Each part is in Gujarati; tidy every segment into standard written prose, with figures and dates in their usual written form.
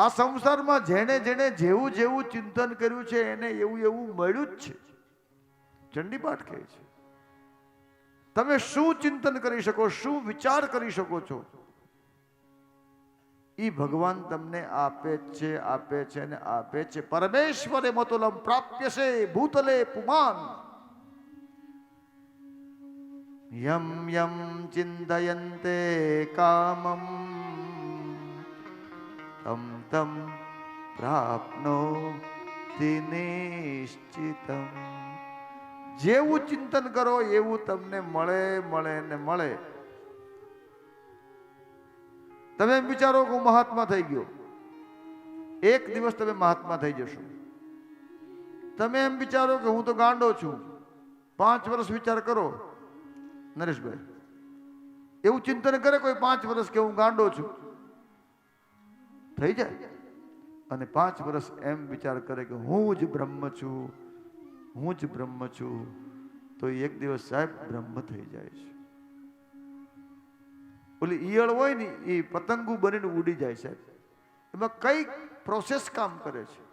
આ સંસારમાં જેણે જેણે જેવું જેવું ચિંતન કર્યું છે એને એવું એવું મળ્યું જ છે. ચંડીપાઠ કહે છે તમે શું ચિંતન કરી શકો, શું વિચાર કરી શકો છો, ઈ ભગવાન તમને આપે છે અને આપે છે. પરમેશ્વરે મતોલમ પ્રાપ્યસે ભૂતલે પુમાન યમ યમ ચિંતયન્તે કામમ તમ તમ પ્રાપ્નોતિ નિશ્ચિતમ. જેવું ચિંતન કરો એવું તમને મળે મળે ને મળે. તમે એમ વિચારો કે હું મહાત્મા થઈ ગયો, એક દિવસ તમે મહાત્મા થઈ જશો. તમે એમ વિચારો કે હું તો ગાંડો છું, 5 વર્ષ વિચાર કરો. નરેશભાઈ એવું ચિંતન કરે કોઈ 5 વર્ષ કે હું ગાંડો છું, થઈ જાય. અને 5 વર્ષ એમ વિચાર કરે કે હું જ બ્રહ્મ છું, હું જ બ્રહ્મ છું, તો એક દિવસ સાહેબ બ્રહ્મ થઈ જાય છે. ઓલી ઈયળ હોય ને એ પતંગુ બનીને ઉડી જાય સાહેબ. એમાં કઈ પ્રોસેસ કામ કરે છે.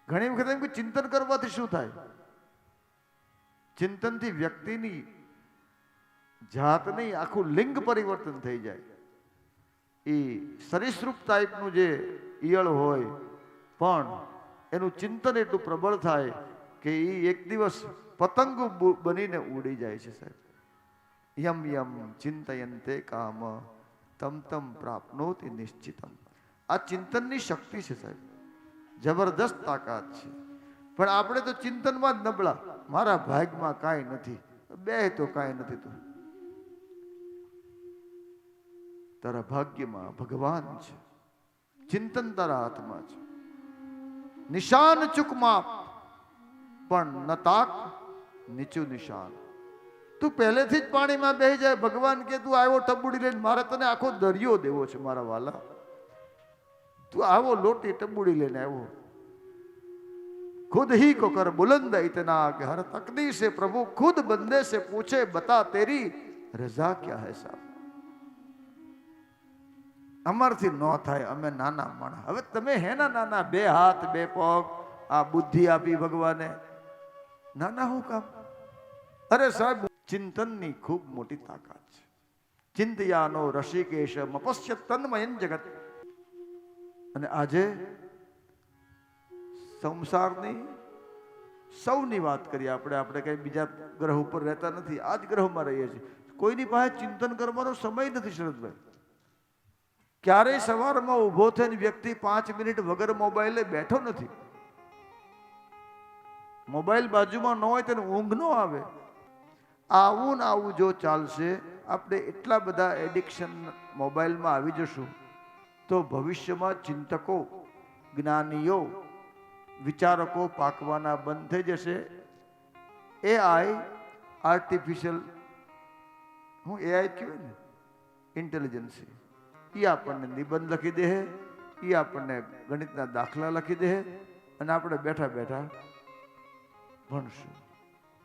ઘણી વખત એમ કે ચિંતન કરવાથી શું થાય? ચિંતનથી વ્યક્તિની જાત નહીં આખું લિંગ પરિવર્તન થઈ જાય. એ સરીસૃપ ટાઈપનું જે ઈયળ હોય પણ એનું ચિંતન એટલું પ્રબળ થાય કે એ એક દિવસ પતંગ બનીને ઉડી જાય છે સાહેબ. યમ યમ ચિંતયન્તે કામ તમ તમ પ્રાપ્નોતિ નિશ્ચિતમ. આ ચિંતનની શક્તિ છે સાહેબ, જબરદસ્ત તાકાત છે. પણ આપણે તો ચિંતનમાં જ નબળા. મારા ભાગમાં કાંઈ નથી, બે તો કાંઈ નથી. તો તારા ભાગ્યમાં ભગવાન છે, ચિંતન તારા હાથમાં છે. નિશાન ચૂક માપ પણ ન તાક નીચું નિશાન. તું પહેલેથી જ પાણીમાં બેસી જાય. ભગવાન કે તું આવ્યો ટબુડી લઈને, મારે તને આખો દરિયો દેવો છે મારા વાલા. તું આવો લોટી ટબુડી લઈને આવ્યો. खुद ही को कर बुलंद इतना कि हर तकदीर से प्रभु खुद बंदे से पूछे बता तेरी रजा क्या है साहब. અમારથી ન થાય, અમે નાના માણસ. હવે તમે હેના નાના, 2 હાથ 2 પગ, આ બુદ્ધિ આપી ભગવાને, નાના હું કામ? અરે સાહેબ ચિંતનની ખૂબ મોટી તાકાત છે. ચિંતયાનો ઋષિકેશ મપસ્ય તન્મયન જગત. અને આજે સંસારની સૌની વાત કરીએ આપણે કઈ બીજા ગ્રહ ઉપર રહેતા નથી, આ જ ગ્રહમાં રહીએ છીએ. કોઈની પાસે ચિંતન કરવાનો સમય નથી શરદભાઈ. ક્યારેય સવારમાં ઊભો થઈને વ્યક્તિ 5 મિનિટ વગર મોબાઈલે બેઠો નથી. મોબાઈલ બાજુમાં ન હોય તેને ઊંઘ ન આવે. આવું ને આવું જો ચાલશે, આપણે એટલા બધા એડિક્શન મોબાઈલમાં આવી જશું તો ભવિષ્યમાં ચિંતકો, જ્ઞાનીઓ, વિચારકો પાકવાના બંધ થઈ જશે. એઆઈ, આર્ટિફિશિયલ, હું એઆઈ કહેવાય ને, ઇન્ટેલિજન્સી, એ આપણને નિબંધ લખી દે, એ આપણને ગણિતના દાખલા લખી દે, અને આપણે બેઠા બેઠા ભણશું.